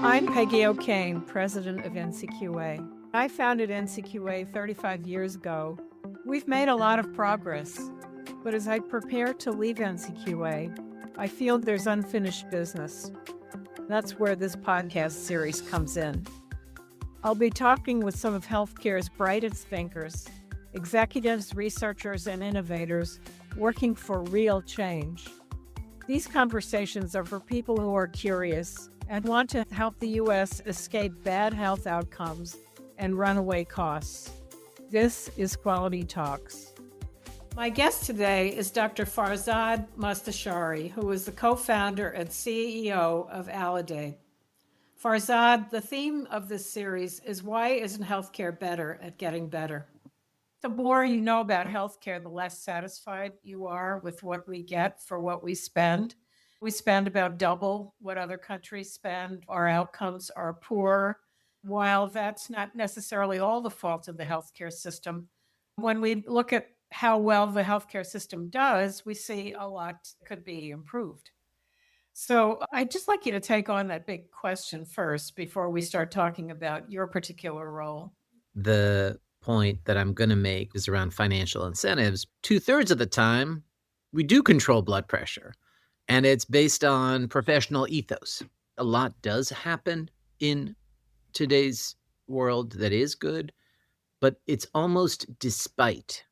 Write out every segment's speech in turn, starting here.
I'm Peggy O'Kane, president of NCQA. I founded NCQA 35 years ago. We've made a lot of progress, but as I prepare to leave NCQA, I feel there's unfinished business. That's where this podcast series comes in. I'll be talking with some of healthcare's brightest thinkers, executives, researchers, and innovators working for real change. These conversations are for people who are curious and want to help the U.S. escape bad health outcomes and runaway costs. This is Quality Talks. My guest today is Dr. Farzad Mostashari, who is the co-founder and CEO of Aledade. Farzad, the theme of this series is why isn't healthcare better at getting better? The more you know about healthcare, the less satisfied you are with what we get for what we spend. We spend about double what other countries spend. Our outcomes are poor. While that's not necessarily all the fault of the healthcare system, when we look at how well the healthcare system does, we see a lot could be improved. So I'd just like you to take on that big question first before we start talking about your particular role. The point that I'm going to make is around financial incentives. 2/3 of the time, we do control blood pressure, and it's based on professional ethos. A lot does happen in today's world that is good, but it's almost despite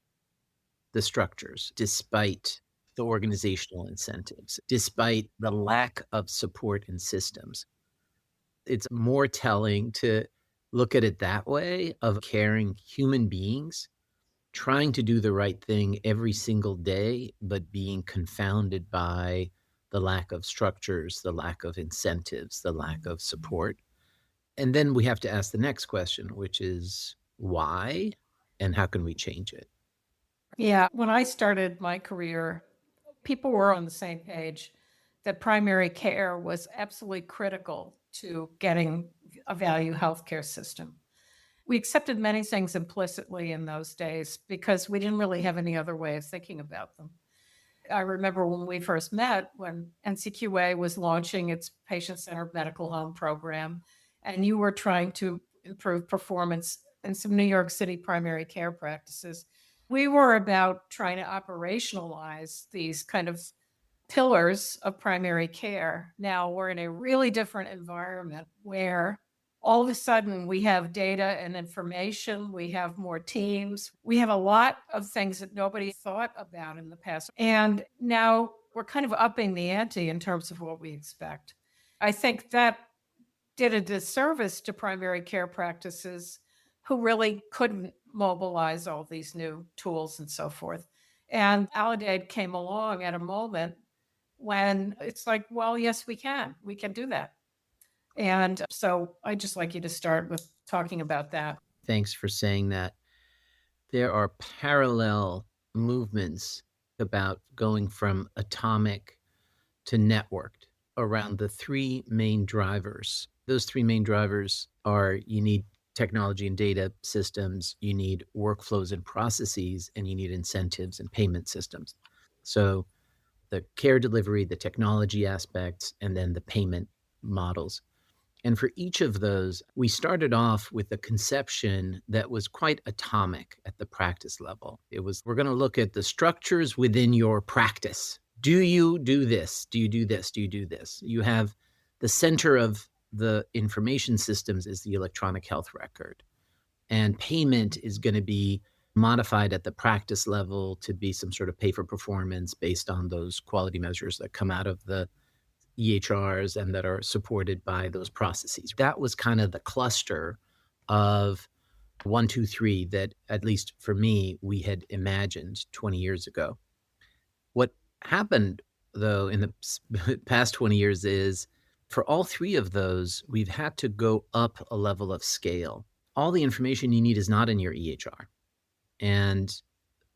the structures, despite the organizational incentives, despite the lack of support in systems. It's more telling to look at it that way, of caring human beings trying to do the right thing every single day, but being confounded by the lack of structures, the lack of incentives, the lack of support. And then we have to ask the next question, which is why and how can we change it? Yeah, when I started my career, people were on the same page that primary care was absolutely critical to getting a value healthcare system. We accepted many things implicitly in those days because we didn't really have any other way of thinking about them. I remember when we first met, when NCQA was launching its patient-centered medical home program, and you were trying to improve performance in some New York City primary care practices. We were about trying to operationalize these kind of pillars of primary care. Now we're in a really different environment where all of a sudden we have data and information, we have more teams, we have a lot of things that nobody thought about in the past. And now we're kind of upping the ante in terms of what we expect. I think that did a disservice to primary care practices who really couldn't mobilize all these new tools and so forth. And Aledade came along at a moment when it's like, well, yes, we can do that. And so I'd just like you to start with talking about that. Thanks for saying that. There are parallel movements about going from atomic to networked around the three main drivers. Those three main drivers are you need technology and data systems, you need workflows and processes, and you need incentives and payment systems. So the care delivery, the technology aspects, and then the payment models. And for each of those, we started off with a conception that was quite atomic at the practice level. It was, we're going to look at the structures within your practice. Do you do this? Do you do this? Do you do this? You have the center of the information systems is the electronic health record. And payment is going to be modified at the practice level to be some sort of pay for performance based on those quality measures that come out of the EHRs and that are supported by those processes. That was kind of the cluster of 1, 2, 3 that, at least for me, we had imagined 20 years ago. What happened, though, in the past 20 years is for all three of those, we've had to go up a level of scale. All the information you need is not in your EHR. And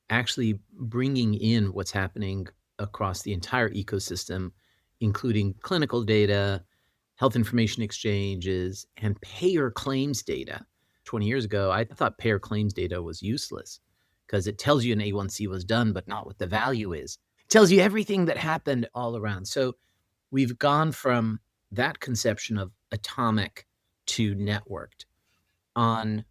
actually bringing in what's happening across the entire ecosystem, including clinical data, health information exchanges, and payer claims data. 20 years ago, I thought payer claims data was useless because it tells you an A1C was done, but not what the value is. It tells you everything that happened all around. So we've gone from that conception of atomic to networked. On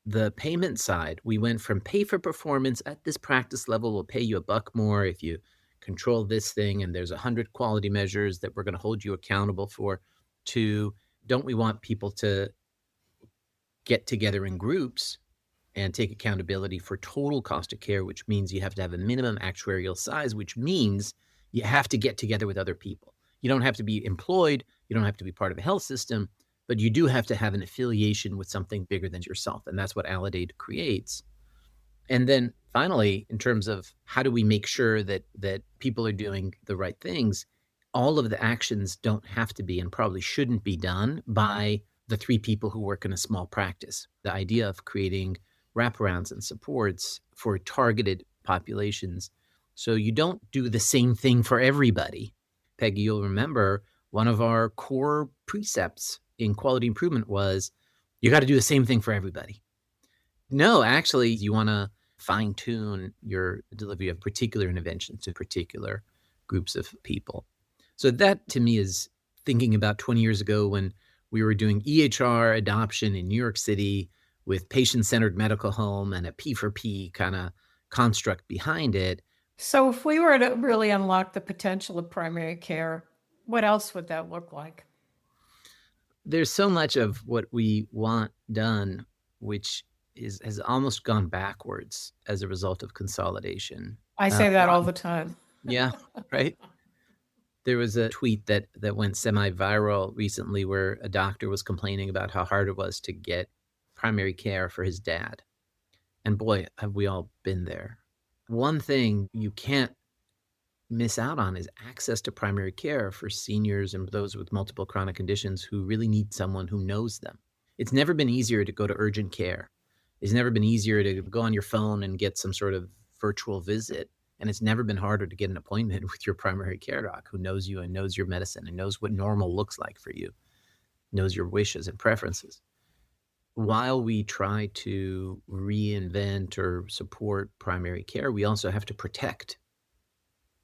the payment side, we went from pay for performance at this practice level, we'll pay you $1 more if you control this thing, and there's 100 quality measures that we're going to hold you accountable for, to don't we want people to get together in groups and take accountability for total cost of care, which means you have to have a minimum actuarial size, which means you have to get together with other people. You don't have to be employed, you don't have to be part of a health system, but you do have to have an affiliation with something bigger than yourself. And that's what Aledade creates. And then finally, in terms of how do we make sure that people are doing the right things, all of the actions don't have to be and probably shouldn't be done by the 3 people who work in a small practice. The idea of creating wraparounds and supports for targeted populations. So you don't do the same thing for everybody. Peggy, you'll remember one of our core precepts in quality improvement was you got to do the same thing for everybody. No, actually, you want to fine tune your delivery of particular interventions to particular groups of people. So that to me is thinking about 20 years ago when we were doing EHR adoption in New York City with patient-centered medical home and a P4P kind of construct behind it. So if we were to really unlock the potential of primary care, what else would that look like? There's so much of what we want done, which has almost gone backwards as a result of consolidation. I say that all the time. Yeah, right? There was a tweet that went semi-viral recently where a doctor was complaining about how hard it was to get primary care for his dad. And boy, have we all been there. One thing you can't miss out on is access to primary care for seniors and those with multiple chronic conditions who really need someone who knows them. It's never been easier to go to urgent care. It's never been easier to go on your phone and get some sort of virtual visit. And it's never been harder to get an appointment with your primary care doc who knows you and knows your medicine and knows what normal looks like for you, knows your wishes and preferences. While we try to reinvent or support primary care, we also have to protect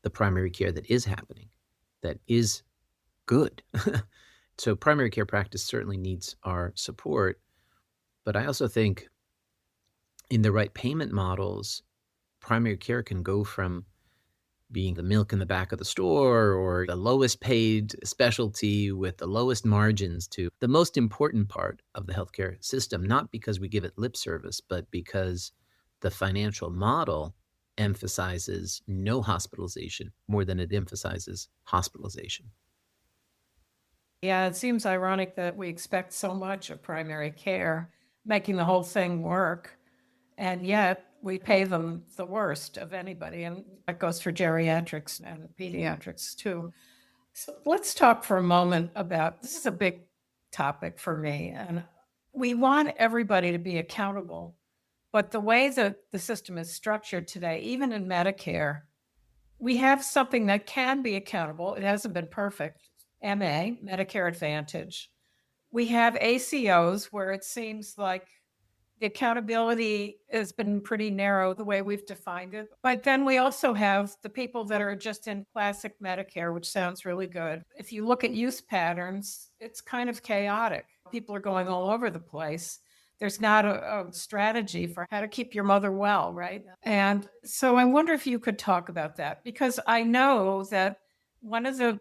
the primary care that is happening, that is good. So primary care practice certainly needs our support. But I also think in the right payment models, primary care can go from being the milk in the back of the store or the lowest paid specialty with the lowest margins to the most important part of the healthcare system, not because we give it lip service, but because the financial model emphasizes no hospitalization more than it emphasizes hospitalization. Yeah, it seems ironic that we expect so much of primary care, making the whole thing work, and yet we pay them the worst of anybody. And that goes for geriatrics and pediatrics too. So let's talk for a moment about this is a big topic for me. And we want everybody to be accountable. But the way that the system is structured today, even in Medicare, we have something that can be accountable. It hasn't been perfect. MA, Medicare Advantage. We have ACOs where it seems like the accountability has been pretty narrow the way we've defined it. But then we also have the people that are just in classic Medicare, which sounds really good. If you look at use patterns, it's kind of chaotic. People are going all over the place. There's not a strategy for how to keep your mother well, right? And so I wonder if you could talk about that, because I know that one of the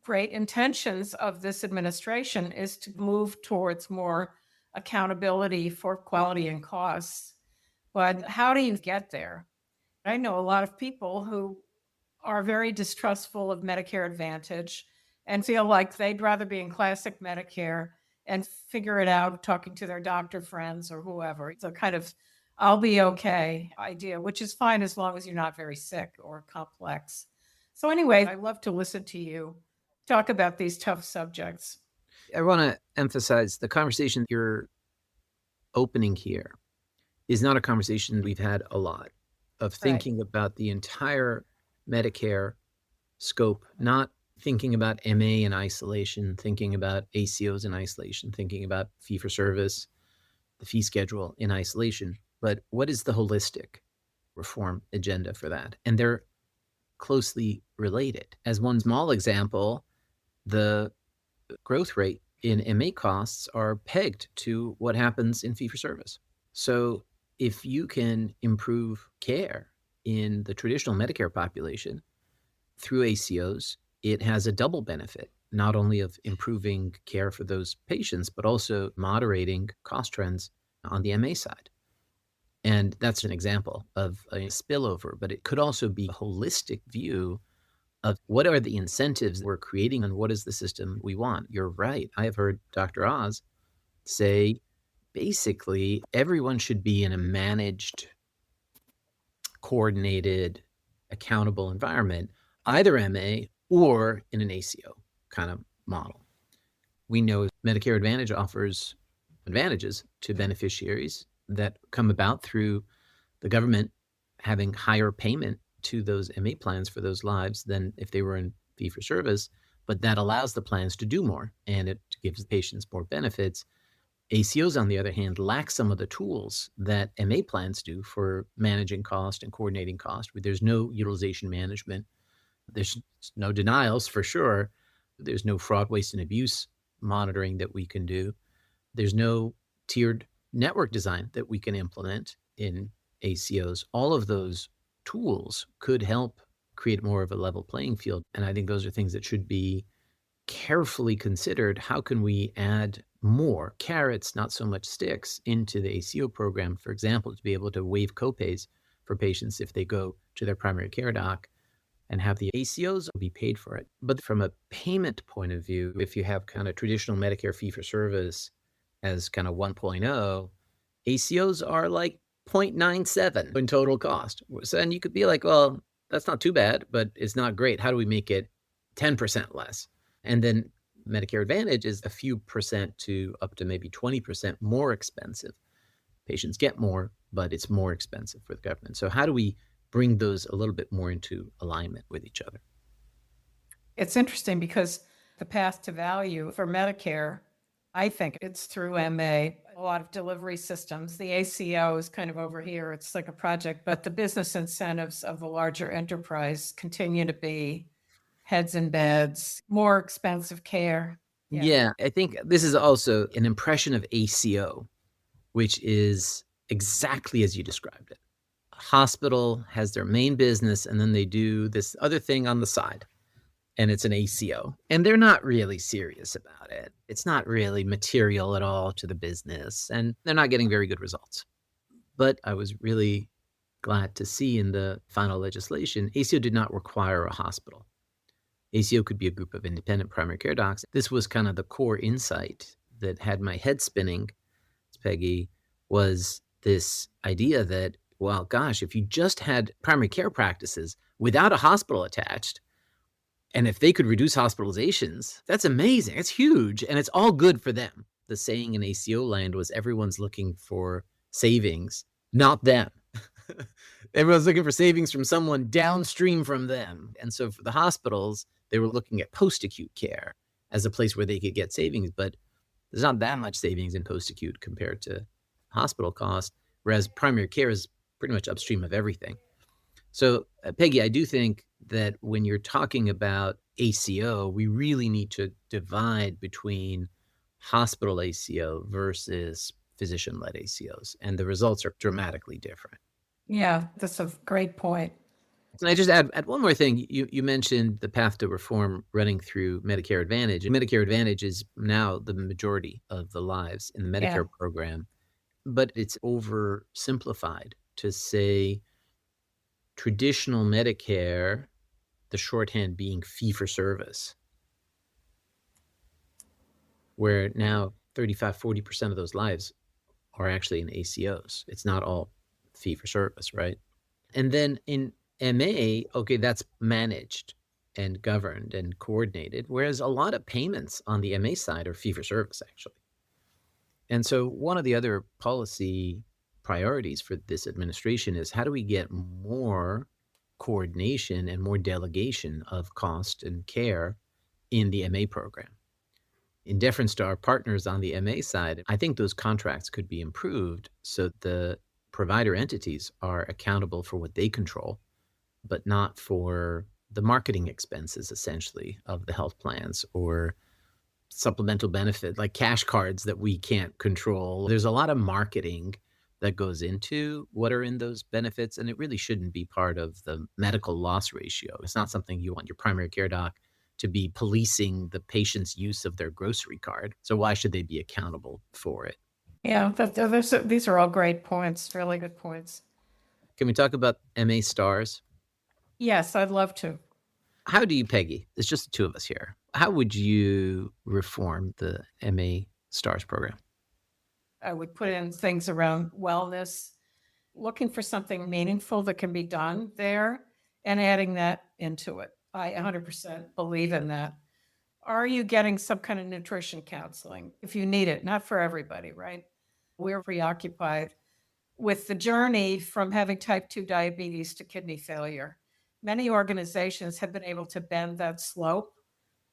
great intentions of this administration is to move towards more accountability for quality and costs. But how do you get there? I know a lot of people who are very distrustful of Medicare Advantage and feel like they'd rather be in classic Medicare and figure it out talking to their doctor friends or whoever. It's a kind of I'll be okay idea, which is fine as long as you're not very sick or complex. So anyway, I love to listen to you talk about these tough subjects. I want to emphasize the conversation you're opening here is not a conversation we've had a lot of thinking about the entire Medicare scope, not thinking about MA in isolation, thinking about ACOs in isolation, thinking about fee for service, the fee schedule in isolation, but what is the holistic reform agenda for that? And they're closely related. As one small example, the growth rate in MA costs are pegged to what happens in fee-for-service. So if you can improve care in the traditional Medicare population through ACOs, it has a double benefit, not only of improving care for those patients, but also moderating cost trends on the MA side. And that's an example of a spillover, but it could also be a holistic view of what are the incentives we're creating and what is the system we want. You're right. I have heard Dr. Oz say basically everyone should be in a managed, coordinated, accountable environment, either MA or in an ACO kind of model. We know Medicare Advantage offers advantages to beneficiaries that come about through the government having higher payment to those MA plans for those lives than if they were in fee-for-service, but that allows the plans to do more and it gives patients more benefits. ACOs, on the other hand, lack some of the tools that MA plans do for managing cost and coordinating cost. There's no utilization management. There's no denials for sure. There's no fraud, waste, and abuse monitoring that we can do. There's no tiered network design that we can implement in ACOs. All of those tools could help create more of a level playing field. And I think those are things that should be carefully considered. How can we add more carrots, not so much sticks, into the ACO program, for example, to be able to waive copays for patients if they go to their primary care doc and have the ACOs be paid for it. But from a payment point of view, if you have kind of traditional Medicare fee-for-service as kind of 1.0, ACOs are like 0.97 in total cost. And you could be like, well, that's not too bad, but it's not great. How do we make it 10% less? And then Medicare Advantage is a few percent to up to maybe 20% more expensive. Patients get more, but it's more expensive for the government. So how do we bring those a little bit more into alignment with each other? It's interesting because the path to value for Medicare, I think it's through MA, a lot of delivery systems. The ACO is kind of over here. It's like a project, but the business incentives of the larger enterprise continue to be heads in beds, more expensive care. Yeah, I think this is also an impression of ACO, which is exactly as you described it. A hospital has their main business, and then they do this other thing on the side, and it's an ACO. And they're not really serious about it. It's not really material at all to the business, and they're not getting very good results. But I was really glad to see in the final legislation, ACO did not require a hospital. ACO could be a group of independent primary care docs. This was kind of the core insight that had my head spinning, Peggy, was this idea that, well, gosh, if you just had primary care practices without a hospital attached, and if they could reduce hospitalizations, that's amazing. It's huge, and it's all good for them. The saying in ACO land was everyone's looking for savings, not them. Everyone's looking for savings from someone downstream from them. And so for the hospitals, they were looking at post-acute care as a place where they could get savings, but there's not that much savings in post-acute compared to hospital cost, whereas primary care is pretty much upstream of everything. So, Peggy, I do think that when you're talking about ACO, we really need to divide between hospital ACO versus physician-led ACOs, and the results are dramatically different. Yeah, that's a great point. Can I just add one more thing? You mentioned the path to reform running through Medicare Advantage. Medicare Advantage is now the majority of the lives in the Medicare program, but it's oversimplified to say traditional Medicare, the shorthand being fee-for-service, where now 35-40% of those lives are actually in ACOs. It's not all fee-for-service, right? And then in MA, okay, that's managed and governed and coordinated, whereas a lot of payments on the MA side are fee-for-service, actually. And so one of the other policy priorities for this administration is how do we get more coordination and more delegation of cost and care in the MA program? In deference to our partners on the MA side, I think those contracts could be improved so the provider entities are accountable for what they control, but not for the marketing expenses, essentially, of the health plans or supplemental benefit, like cash cards that we can't control. There's a lot of marketing that goes into what are in those benefits, and it really shouldn't be part of the medical loss ratio. It's not something you want your primary care doc to be policing the patient's use of their grocery card. So why should they be accountable for it? Yeah, these are all great points, really good points. Can we talk about MA stars? Yes, I'd love to. How do you, Peggy? It's just the two of us here. How would you reform the MA stars program? I would put in things around wellness, looking for something meaningful that can be done there and adding that into it. I 100% believe in that. Are you getting some kind of nutrition counseling if you need it? Not for everybody, right? We're preoccupied with the journey from having type 2 diabetes to kidney failure. Many organizations have been able to bend that slope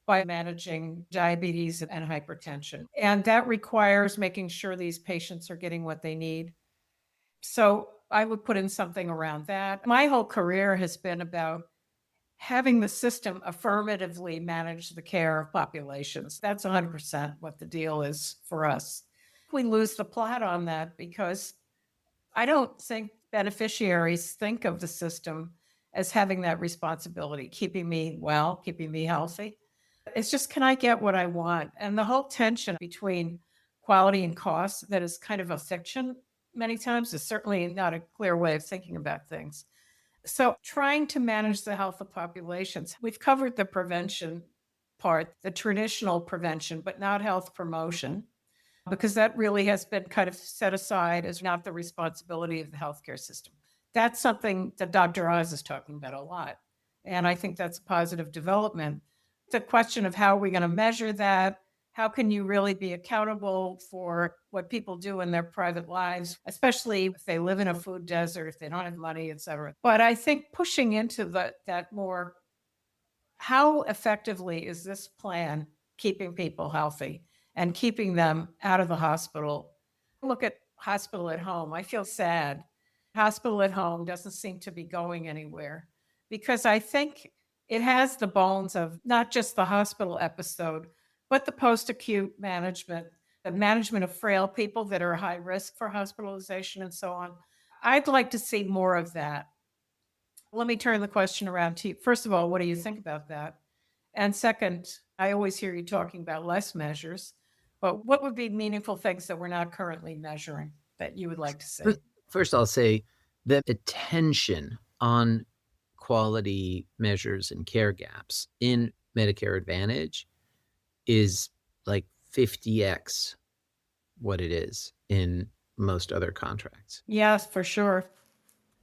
by managing diabetes and hypertension. And that requires making sure these patients are getting what they need. So I would put in something around that. My whole career has been about having the system affirmatively manage the care of populations. That's 100% what the deal is for us. We lose the plot on that because I don't think beneficiaries think of the system as having that responsibility, keeping me well, keeping me healthy. It's just, can I get what I want? And the whole tension between quality and cost, that is kind of a fiction many times, is certainly not a clear way of thinking about things. So, trying to manage the health of populations, we've covered the prevention part, the traditional prevention, but not health promotion, because that really has been kind of set aside as not the responsibility of the healthcare system. That's something that Dr. Oz is talking about a lot. And I think that's a positive development. The question of how are we going to measure that? How can you really be accountable for what people do in their private lives, especially if they live in a food desert, if they don't have money, et cetera. But I think pushing into that more, how effectively is this plan keeping people healthy and keeping them out of the hospital? Look at hospital at home. I feel sad. Hospital at home doesn't seem to be going anywhere because I think it has the bones of not just the hospital episode, but the post acute management, the management of frail people that are high risk for hospitalization and so on. I'd like to see more of that. Let me turn the question around to you. First of all, what do you think about that? And second, I always hear you talking about less measures, but what would be meaningful things that we're not currently measuring that you would like to see? First, I'll say that attention on quality measures and care gaps in Medicare Advantage is like 50x what it is in most other contracts. Yes, for sure.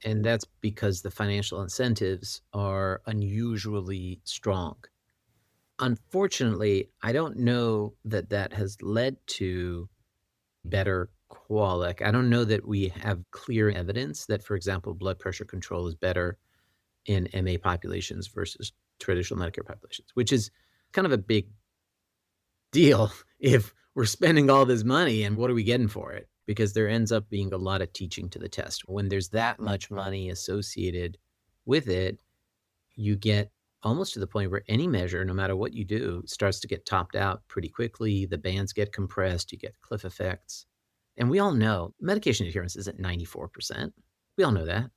And that's because the financial incentives are unusually strong. Unfortunately, I don't know that that has led to better quality. I don't know that we have clear evidence that, for example, blood pressure control is better in MA populations versus traditional Medicare populations, which is kind of a big deal if we're spending all this money and what are we getting for it? Because there ends up being a lot of teaching to the test. When there's that much money associated with it, you get almost to the point where any measure, no matter what you do, starts to get topped out pretty quickly. The bands get compressed, you get cliff effects. And we all know medication adherence is at 94%. We all know that.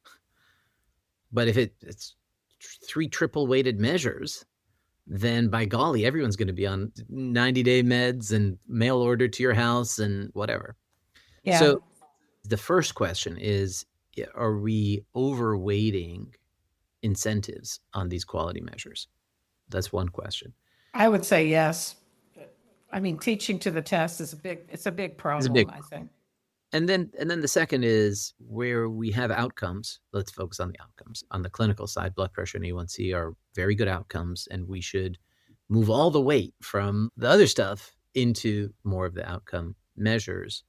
But if it's 3 triple weighted measures, then by golly, everyone's going to be on 90-day meds and mail order to your house and whatever. Yeah. So the first question is, are we overweighting incentives on these quality measures? That's one question. I would say yes. I mean, teaching to the test is a big problem, I think. And then the second is where we have outcomes. Let's focus on the outcomes. On the clinical side, blood pressure and A1C are very good outcomes, and we should move all the weight from the other stuff into more of the outcome measures.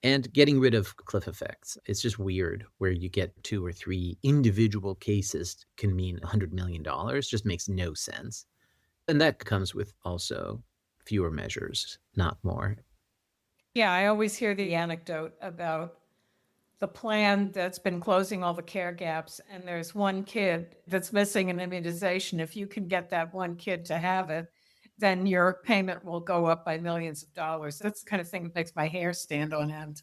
And getting rid of cliff effects. It's just weird where you get 2 or 3 individual cases can mean $100 million. Just makes no sense. And that comes with also fewer measures, not more. Yeah, I always hear the anecdote about the plan that's been closing all the care gaps, and there's one kid that's missing an immunization. If you can get that one kid to have it, then your payment will go up by millions of dollars. That's the kind of thing that makes my hair stand on end.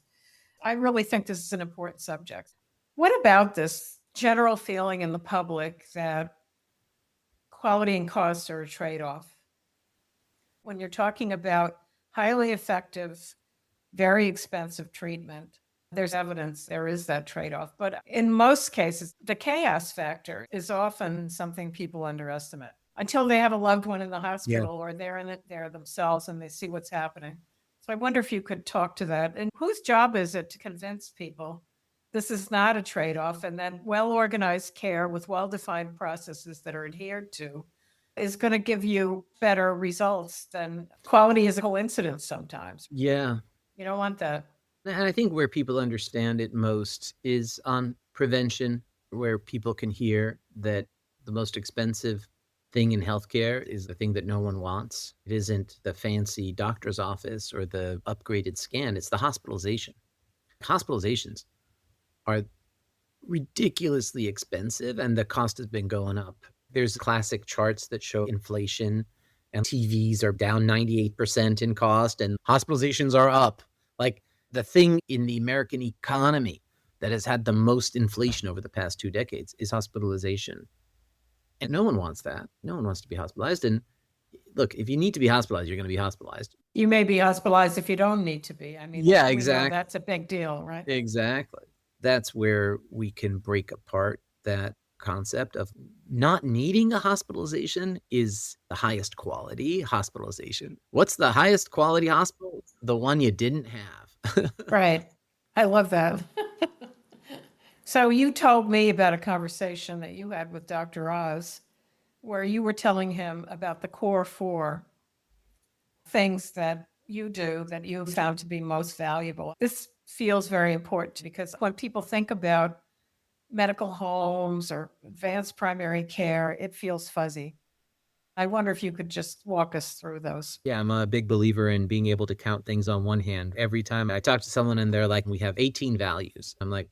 I really think this is an important subject. What about this general feeling in the public that quality and cost are a trade-off? When you're talking about highly effective, very expensive treatment, there's evidence there is that trade-off. But in most cases, the chaos factor is often something people underestimate until they have a loved one in the hospital or they're in it there themselves and they see what's happening. So I wonder if you could talk to that. And whose job is it to convince people this is not a trade-off, and that well-organized care with well-defined processes that are adhered to is going to give you better results than quality is a coincidence sometimes. Yeah. You don't want that. And I think where people understand it most is on prevention, where people can hear that the most expensive thing in healthcare is the thing that no one wants. It isn't the fancy doctor's office or the upgraded scan, it's the hospitalization. Hospitalizations are ridiculously expensive and the cost has been going up. There's classic charts that show inflation and TVs are down 98% in cost and hospitalizations are up. Like the thing in the American economy that has had the most inflation over the past 2 decades is hospitalization. And no one wants that. No one wants to be hospitalized. And look, if you need to be hospitalized, you're going to be hospitalized. You may be hospitalized if you don't need to be. I mean, Yeah, we know exactly. that's a big deal, right? Exactly. That's where we can break apart that concept of not needing a hospitalization is the highest quality hospitalization. What's the highest quality hospital? The one you didn't have. Right. I love that. So you told me about a conversation that you had with Dr. Oz where you were telling him about the core 4 things that you do that you found to be most valuable. This feels very important because when people think about medical homes or advanced primary care, it feels fuzzy. I wonder if you could just walk us through those. Yeah, I'm a big believer in being able to count things on one hand. Every time I talk to someone and they're like, we have 18 values. I'm like,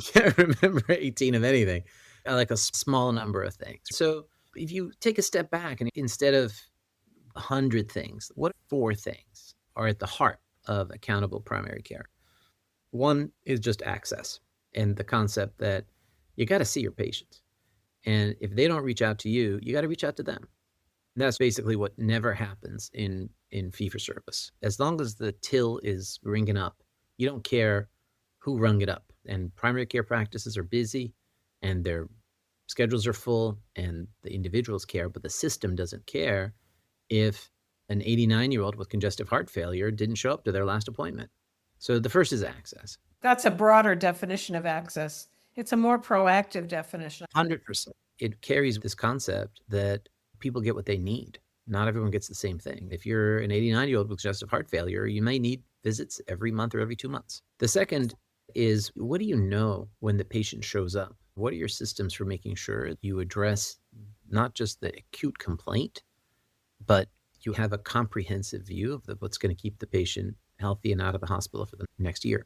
can't remember 18 of anything. I like a small number of things. So if you take a step back and instead of 100 things, what 4 things are at the heart of accountable primary care? One is just access and the concept that you got to see your patients. And if they don't reach out to you, you got to reach out to them. And that's basically what never happens in fee-for-service. As long as the till is ringing up, you don't care who rung it up. And primary care practices are busy and their schedules are full and the individuals care, but the system doesn't care if an 89-year-old with congestive heart failure didn't show up to their last appointment. So the first is access. That's a broader definition of access. It's a more proactive definition. 100%. It carries this concept that people get what they need. Not everyone gets the same thing. If you're an 89-year-old with congestive heart failure, you may need visits every month or every 2 months. The second is, what do you know when the patient shows up? What are your systems for making sure you address not just the acute complaint, but you have a comprehensive view of what's going to keep the patient healthy and out of the hospital for the next year?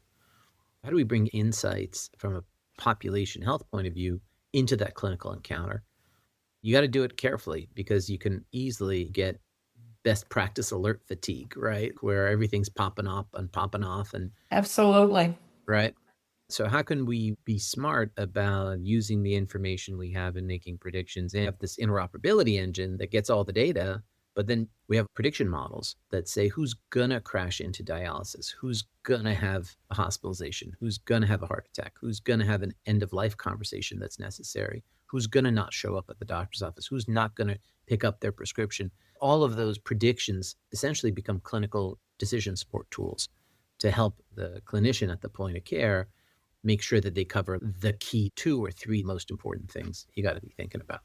How do we bring insights from a population health point of view into that clinical encounter? You got to do it carefully because you can easily get best practice alert fatigue, right? Where everything's popping up and popping off. And Absolutely. right. So how can we be smart about using the information we have and making predictions and have this interoperability engine that gets all the data, but then we have prediction models that say who's going to crash into dialysis, who's going to have a hospitalization, who's going to have a heart attack, who's going to have an end-of-life conversation that's necessary, who's going to not show up at the doctor's office, who's not going to pick up their prescription. All of those predictions essentially become clinical decision support tools to help the clinician at the point of care make sure that they cover the key 2 or 3 most important things you got to be thinking about.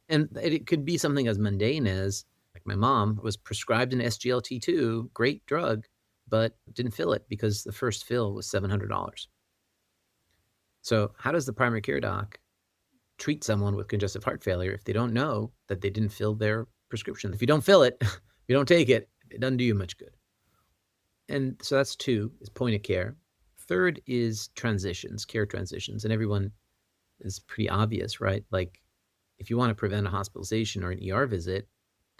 And it could be something as mundane as, like my mom was prescribed an SGLT2, great drug, but didn't fill it because the first fill was $700. So how does the primary care doc treat someone with congestive heart failure if they don't know that they didn't fill their prescription? If you don't fill it, if you don't take it, it doesn't do you much good. And so that's 2, is point of care. Third is transitions, care transitions. And everyone is pretty obvious, right? Like if you want to prevent a hospitalization or an ER visit,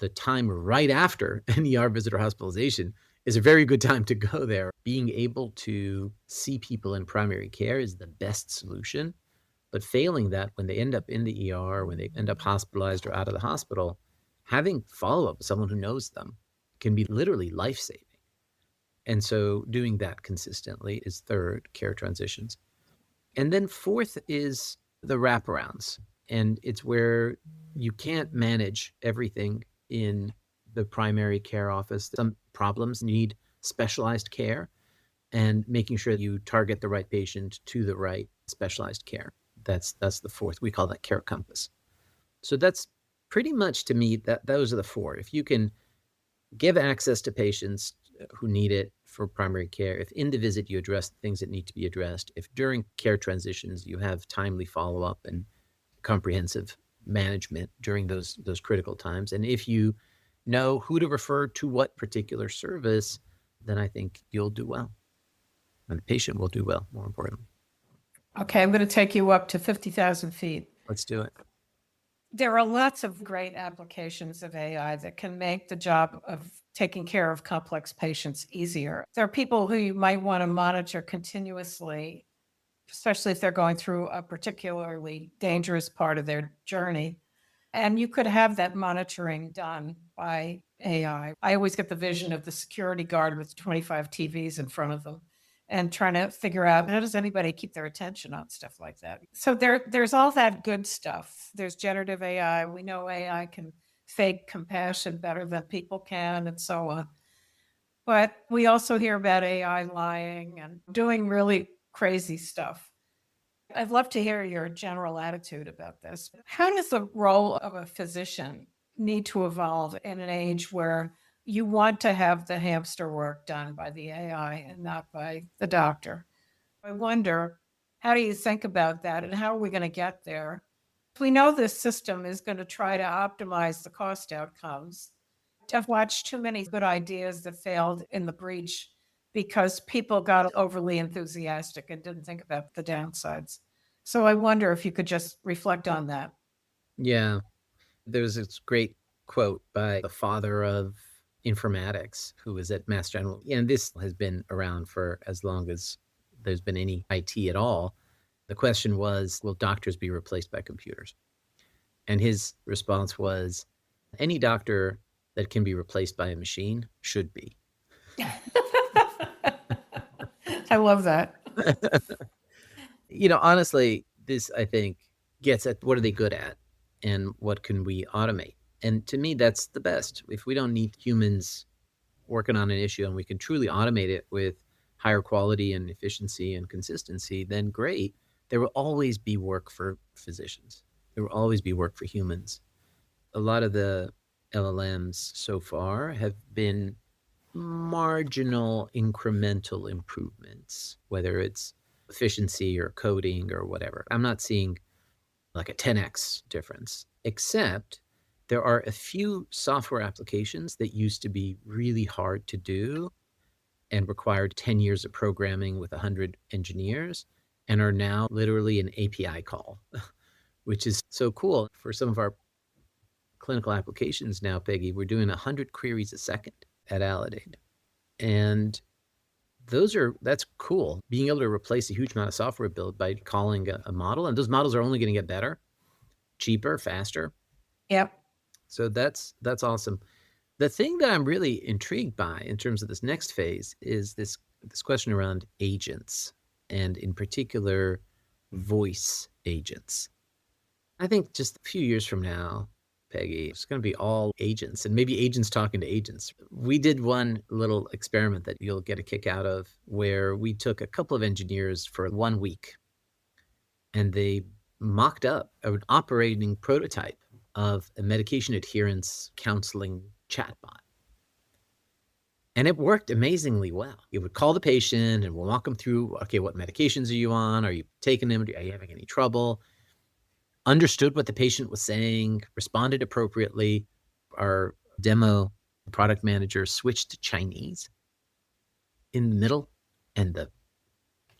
the time right after an ER visit or hospitalization is a very good time to go there. Being able to see people in primary care is the best solution. But failing that, when they end up in the ER, when they end up hospitalized or out of the hospital, having follow-up with someone who knows them can be literally life-saving. And so doing that consistently is third, care transitions. And then fourth is the wraparounds. And it's where you can't manage everything in the primary care office. Some problems need specialized care, and making sure you target the right patient to the right specialized care. That's the fourth. We call that care compass. So that's pretty much, to me, that those are the four. If you can give access to patients who need it for primary care, if in the visit you address the things that need to be addressed, if during care transitions you have timely follow-up and comprehensive management during those critical times, and if you know who to refer to what particular service, then I think you'll do well. And the patient will do well, more importantly. Okay, I'm going to take you up to 50,000 feet. Let's do it. There are lots of great applications of AI that can make the job of taking care of complex patients easier. There are people who you might want to monitor continuously, especially if they're going through a particularly dangerous part of their journey. And you could have that monitoring done by AI. I always get the vision of the security guard with 25 TVs in front of them and trying to figure out, how does anybody keep their attention on stuff like that? So there's all that good stuff. There's generative AI. We know AI can fake compassion better than people can, and so on. But we also hear about AI lying and doing really crazy stuff. I'd love to hear your general attitude about this. How does the role of a physician need to evolve in an age where you want to have the hamster work done by the AI and not by the doctor? I wonder, how do you think about that, and how are we going to get there? We know this system is going to try to optimize the cost outcomes. I've watched too many good ideas that failed in the breach because people got overly enthusiastic and didn't think about the downsides. So I wonder if you could just reflect on that. Yeah. There's this great quote by the father of informatics who was at Mass General. And this has been around for as long as there's been any IT at all. The question was, will doctors be replaced by computers? And his response was, any doctor that can be replaced by a machine should be. I love that. Honestly, this, I think, gets at what are they good at and what can we automate? And to me, that's the best. If we don't need humans working on an issue and we can truly automate it with higher quality and efficiency and consistency, then great. There will always be work for physicians. There will always be work for humans. A lot of the LLMs so far have been marginal incremental improvements, whether it's efficiency or coding or whatever. I'm not seeing like a 10x difference, except there are a few software applications that used to be really hard to do and required 10 years of programming with 100 engineers and are now literally an API call, which is so cool. For some of our clinical applications now, Peggy, we're doing 100 queries a second at Aledade. And that's cool. Being able to replace a huge amount of software build by calling a model, and those models are only going to get better, cheaper, faster. Yep. So that's awesome. The thing that I'm really intrigued by in terms of this next phase is this question around agents, and in particular, voice agents. I think just a few years from now, Peggy, it's going to be all agents, and maybe agents talking to agents. We did one little experiment that you'll get a kick out of, where we took a couple of engineers for 1 week, and they mocked up an operating prototype of a medication adherence counseling chatbot. And it worked amazingly well. You would call the patient and we'll walk them through, okay, what medications are you on? Are you taking them? Are you having any trouble? Understood what the patient was saying, responded appropriately. Our demo product manager switched to Chinese in the middle, and the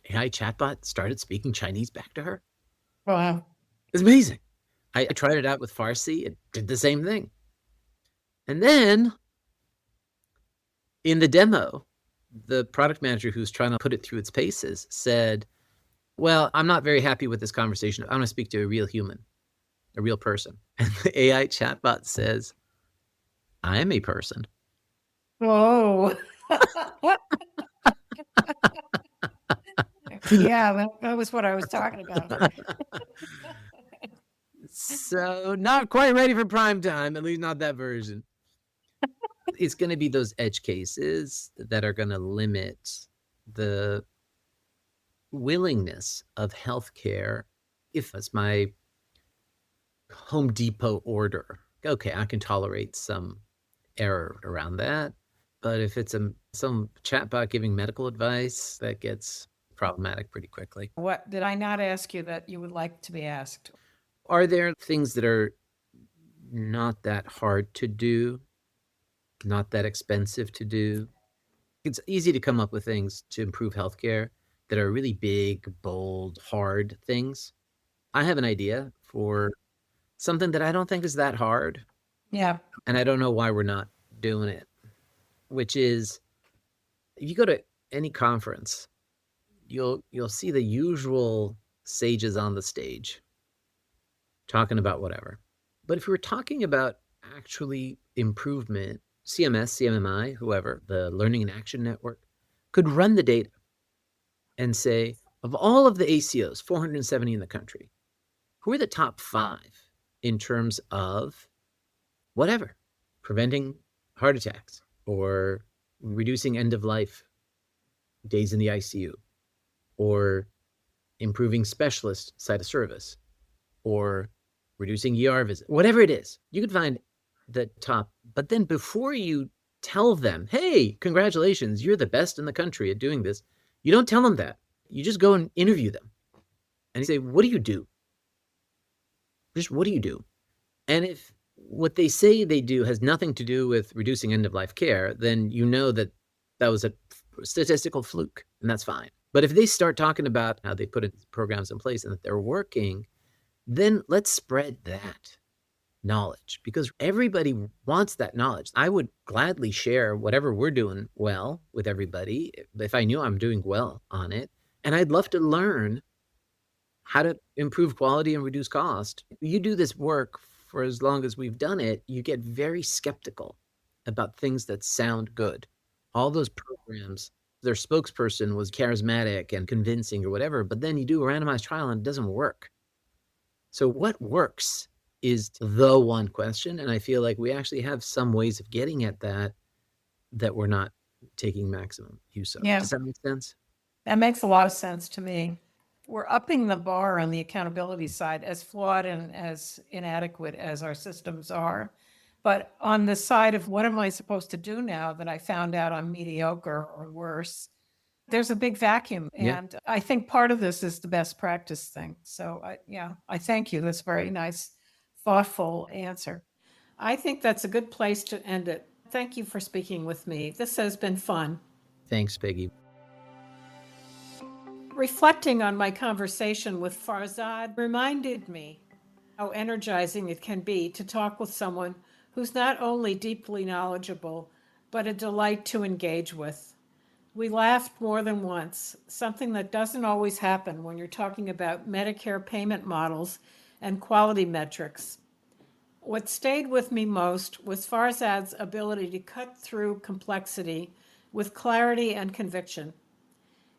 AI chatbot started speaking Chinese back to her. Wow. It's amazing. I tried it out with Farsi. It did the same thing. And then in the demo, the product manager who's trying to put it through its paces said, well, I'm not very happy with this conversation. I want to speak to a real human, a real person. And the AI chatbot says, I am a person. Oh. Yeah, that was what I was talking about. So not quite ready for prime time, at least not that version. It's going to be those edge cases that are going to limit the willingness of healthcare. If it's my Home Depot order, okay, I can tolerate some error around that. But if it's some chatbot giving medical advice, that gets problematic pretty quickly. What did I not ask you that you would like to be asked? Are there things that are not that hard to do, not that expensive to do? It's easy to come up with things to improve healthcare that are really big, bold, hard things. I have an idea for something that I don't think is that hard, Yeah. and I don't know why we're not doing it, which is if you go to any conference, you'll see the usual sages on the stage talking about whatever. But if we were talking about actually improvement, CMS, CMMI, whoever, the Learning and Action Network, could run the data and say, of all of the ACOs, 470 in the country, who are the top 5 in terms of whatever, preventing heart attacks or reducing end of life days in the ICU or improving specialist site of service or reducing ER visits, whatever it is, you could find the top. But then before you tell them, hey, congratulations, you're the best in the country at doing this, you don't tell them that. You just go and interview them. And you say, what do you do? Just what do you do? And if what they say they do has nothing to do with reducing end-of-life care, then you know that that was a statistical fluke, and that's fine. But if they start talking about how they put programs in place and that they're working, then let's spread that knowledge because everybody wants that knowledge. I would gladly share whatever we're doing well with everybody if I knew I'm doing well on it. And I'd love to learn how to improve quality and reduce cost. You do this work for as long as we've done it, you get very skeptical about things that sound good. All those programs, their spokesperson was charismatic and convincing or whatever, but then you do a randomized trial and it doesn't work. So what works is the one question. And I feel like we actually have some ways of getting at that we're not taking maximum use of. Yeah. Does that make sense? That makes a lot of sense to me. We're upping the bar on the accountability side, as flawed and as inadequate as our systems are. But on the side of what am I supposed to do now that I found out I'm mediocre or worse, there's a big vacuum. Yeah. And I think part of this is the best practice thing. So I thank you. That's a very nice, thoughtful answer. I think that's a good place to end it. Thank you for speaking with me. This has been fun. Thanks, Peggy. Reflecting on my conversation with Farzad reminded me how energizing it can be to talk with someone who's not only deeply knowledgeable, but a delight to engage with. We laughed more than once, something that doesn't always happen when you're talking about Medicare payment models and quality metrics. What stayed with me most was Farzad's ability to cut through complexity with clarity and conviction.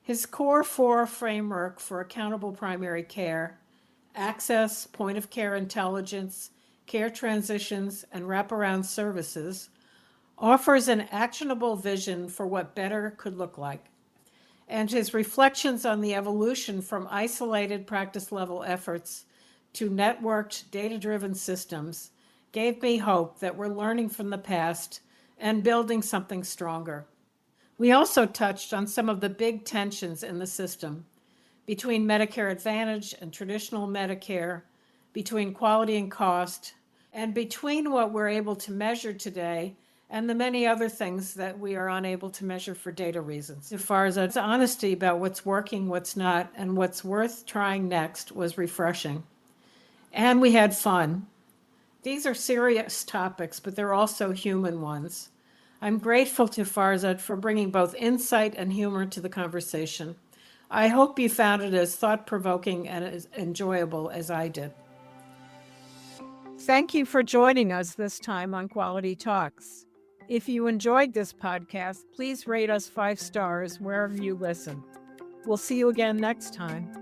His core 4 framework for accountable primary care, access, point of care intelligence, care transitions, and wraparound services, offers an actionable vision for what better could look like. And his reflections on the evolution from isolated practice level efforts to networked, data-driven systems gave me hope that we're learning from the past and building something stronger. We also touched on some of the big tensions in the system between Medicare Advantage and traditional Medicare, between quality and cost, and between what we're able to measure today and the many other things that we are unable to measure for data reasons. As far as its honesty about what's working, what's not, and what's worth trying next was refreshing. And we had fun. These are serious topics, but they're also human ones. I'm grateful to Farzad for bringing both insight and humor to the conversation. I hope you found it as thought-provoking and as enjoyable as I did. Thank you for joining us this time on Quality Talks. If you enjoyed this podcast, please rate us 5 stars wherever you listen. We'll see you again next time.